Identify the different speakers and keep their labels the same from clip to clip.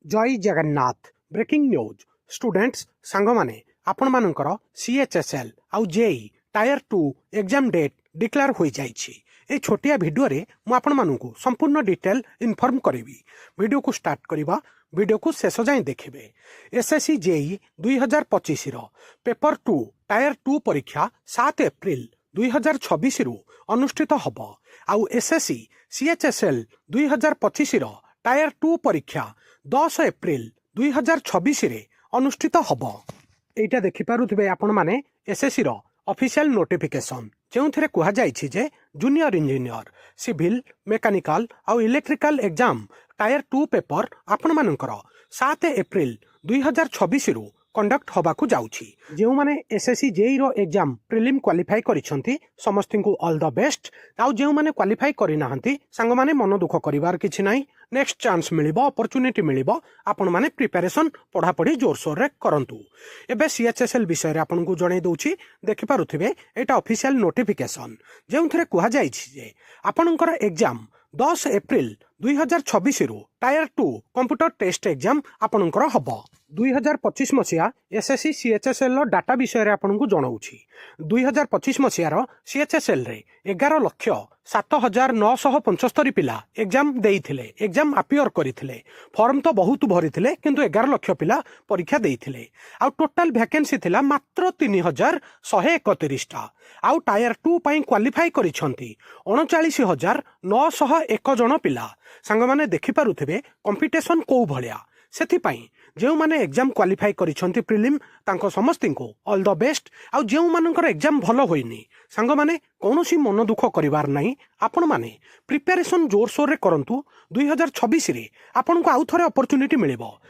Speaker 1: जय Jagannath breaking news students सांग माने आपण मानकर सीएचएसएल आउ JE tier 2 exam date declare हो जाइछि। ए छोटिया वीडियो रे मु आपण मानकु संपूर्ण डिटेल इन्फॉर्म करिवि। वीडियो को स्टार्ट करिबा, वीडियो को शेष जाए देखिबे। एसएससी जेई 2025 रो पेपर 2 टायर 2 परीक्षा 7 एप्रिल 2026 रु अनुष्ठित हब। आउ एसएससी सीएचएसएल 2025 रो टायर 2 परीक्षा 10 एप्रिल 2026 रे अनुष्ठित हब। एटा देखि पारुथिबे आपण माने एसएससी रो ऑफिशियल नोटिफिकेशन जेउथिरे कुहा जाइछि जे जूनियर इंजीनियर सिविल मेकानिकल आउ इलेक्ट्रिकल एग्जाम टायर 2 पेपर आपण मानकर 7 एप्रिल 2026 रु कंडक्ट होबाकू जाउछि। जेउ माने एसएससी जेई रो एग्जाम प्रिलिम क्वालिफाई करिसंती समस्तिं को ऑल द बेस्ट। आउ जेउ माने क्वालिफाई करि नाहंती सांग माने मन दुख करिवार किछि नै। नेक्स्ट चांस मिलिबो, अपॉर्चुनिटी मिलिबो, आपण माने प्रिपरेशन पढ़ा पढ़ी जोर सोर रे करंतु। एबे सीएचएसएल विषय रे आपण को जणै दउछि, देखि पारुथिबे एटा ऑफिशियल नोटिफिकेशन जेउथिरे कुहा जाइछि जे आपणकर एग्जाम 10 एप्रिल 2026 रु टायर 2 कंप्यूटर टेस्ट एग्जाम आपणकर हब। 2025 मसिया एसएससी सीएचएसएल डाटा विषय रे आपण को जणाउछि। 2025 मसिया रो सीएचएसएल रे 11,07,975 पिला एग्जाम देइथिले, एग्जाम अपियर करिथिले। फॉर्म तो बहुत भरिथिले किंतु 11 लाख पिला परीक्षा देइथिले। आ टोटल वैकेंसी थिला मात्र 3,131 टा। आउ टायर 2 पई क्वालिफाई करिसंती 39,901 जण पिला। सांग माने देखि पारुथिबे कंपटीशन को भलिया। सेथि पई जेउ माने एग्जाम क्वालिफाई करिसंती प्रिलिम तांको समस्तिं को ऑल द बेस्ट। आउ जेउ मानकर एग्जाम भलो होइनी सांग माने कोनोसी मन दुख करिवार नाही। आपण माने प्रिपरेशन जोर सोर रे करंतु। 2026 रे आपण को आउ थरे अपॉर्चुनिटी मिलिबो।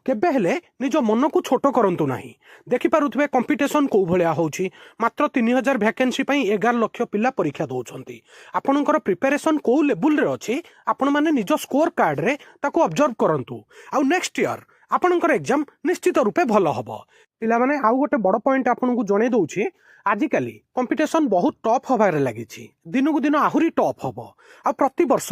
Speaker 1: केबे हेले निज मन को छोटो करंतु नाही। देखि पारुथबे कंपटीशन को भलिया होउची। मात्र 3000 वैकेंसी पई 11 लाख पिला परीक्षा दउछंती। आपणकर प्रिपरेशन को लेवल रे अछि आपण माने निज स्कोर कार्ड रे ताको ऑब्जर्व करंतु। आउ नेक्स्ट ईयर आपणकर एग्जाम निश्चित रूपे भलो हबो। पिला माने आउ गोटे बड़ पॉइंट आपन को जणे दउछि, आजिकाली कंपटीशन बहुत टफ होबारे लागिछि। दिनकु दिन आहुरी टफ हबो। आ प्रति वर्ष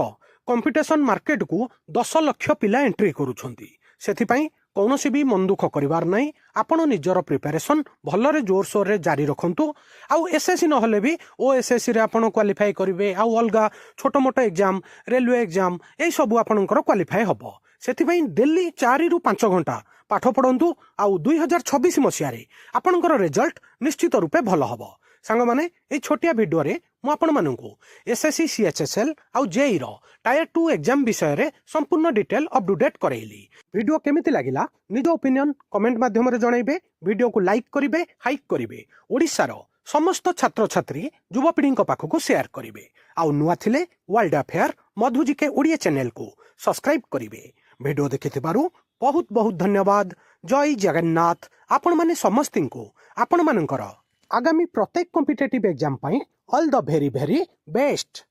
Speaker 1: कंपटीशन मार्केट को 10 लाख पिला एंट्री करूछंती। सेथि पई कौनसी भी मन दुख करिवार नाही। आपण निजर प्रिपरेशन भलरे जोर सोर रे जारी रखंतु। आउ एसएससी न होले भी ओएसएससी रे आपण क्वालिफाई करिवे। आउ अलगा छोटो मोटो एग्जाम, रेलवे एग्जाम एई सब आपणकर क्वालिफाई हबो। सेथि पई डेली 4 रु 5 घंटा पाठ पढ़ंतु। आउ 2026 मसिया रे आपणकर रिजल्ट निश्चित रूपे भलो हबो। सांग माने ए छोटिया वीडियो रे मु आपण मानकु एसएससी सीएचएसएल आउ जेई रो टायर 2 एग्जाम विषय रे संपूर्ण डिटेल अपडेट करैली। वीडियो केमिति लागिला निज ओपिनियन कमेंट माध्यम रे जणाइबे। वीडियो को लाइक करिवे, हाइक करिवे। ओडिसा रो समस्त छात्र छात्री युवपीढ़ी पाखक शेयर करिवे। आउ नुआ थिले वर्ल्ड अफेयर मधुजी के ओडिया चैनल को सब्सक्राइब करिवे। वीडियो देखिथिबारु बहुत बहुत धन्यवाद। जय जगन्नाथ। आपण माने समस्तिं को आपण मानकर आगामी प्रत्येक competitive exam pi all the very best.